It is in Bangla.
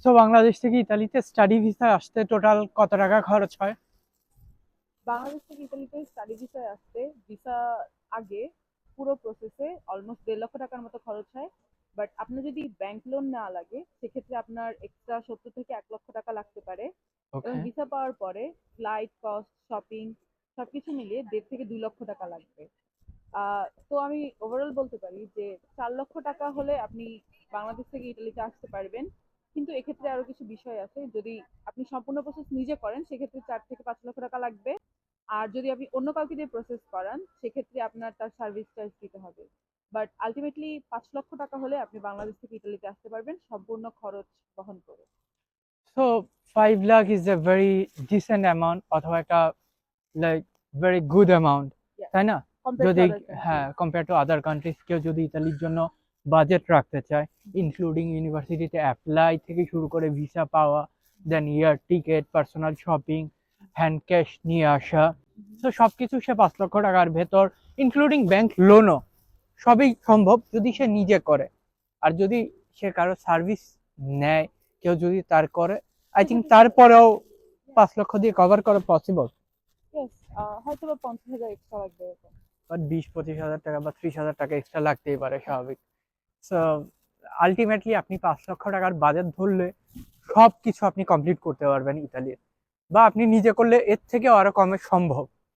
সো বাংলাদেশ থেকে ইতালিতে স্টাডি ভিসা আসতে টোটাল কত টাকা খরচ হয়? বাংলাদেশ থেকে ইতালিতে স্টাডি ভিসায় আসতে ভিসা আগে পুরো প্রসেসে অলমোস্ট 1.5 লক্ষ টাকার মতো খরচ হয়। বাট আপনার যদি ব্যাংক লোন নেওয়া লাগে সেক্ষেত্রে আপনার এক্সট্রা 70 থেকে 1 লক্ষ টাকা লাগতে পারে। এবং ওকে। ভিসা পাওয়ার পরে ফ্লাইট কস্ট, শপিং সবকিছু মিলিয়ে 1.5 থেকে 2 লক্ষ টাকা লাগবে। তো আমি ওভারঅল বলতে পারি যে 4 লক্ষ টাকা হলে আপনি বাংলাদেশ থেকে ইতালিতে আসতে পারবেন। কিন্তু এক্ষেত্রে আরো কিছু বিষয় আছে, যদি আপনি সম্পূর্ণ প্রসেস নিজে করেন সেক্ষেত্রে 4 থেকে 5 লক্ষ টাকা লাগবে। আর যদি আপনি অন্য কাউকে দিয়ে প্রসেস করান সেক্ষেত্রে আপনার তার সার্ভিস চার্জ দিতে হবে। বাট আলটিমেটলি 5 লক্ষ টাকা হলে আপনি বাংলাদেশ থেকে ইতালিতে আসতে পারবেন সম্পূর্ণ খরচ বহন করে। So 5 lakh is a very dissent amount, অথবা একটা লাইক ভেরি গুড অ্যামাউন্ট, তাই না? কম্পেয়ার টু যদি আদার কান্ট্রি। হ্যাঁ, কম্পেয়ার টু আদার কান্ট্রিজ, কেউ যদি ইতালির জন্য বাজেট রাখতে চায়, ইনক্লুডিং ইউনিভার্সিটিতে অ্যাপ্লাই থেকে শুরু করে ভিসা পাওয়া, then air ticket, personal shopping, hand cash নিয়ে আসা, তো সবকিছু সে 5 লক্ষ টাকার ভেতর, ইনক্লুডিং ব্যাংক লোনও, সবই সম্ভব যদি সে নিজে করে। আর যদি সে কারো সার্ভিস নেয়, কেউ যদি তার করে, আই থিঙ্ক সেক্ষেত্রে তারপরেও 5 লক্ষ দিয়ে কভার করা পসিবল। ইয়েস, হয়তো বা 50,000 এক্সট্রা লাগবে এরকম। বাট 20-25 হাজার টাকা বা 30 হাজার টাকা এক্সট্রা লাগতেই পারে, স্বাভাবিক। সো আলটিমেটলি আপনি 5 লক্ষ টাকার বাজেট ধরলে সব কিছু আপনি কমপ্লিট করতে পারবেন ইতালির, বা আপনি নিজে করলে এর থেকেও আরো কমে সম্ভব।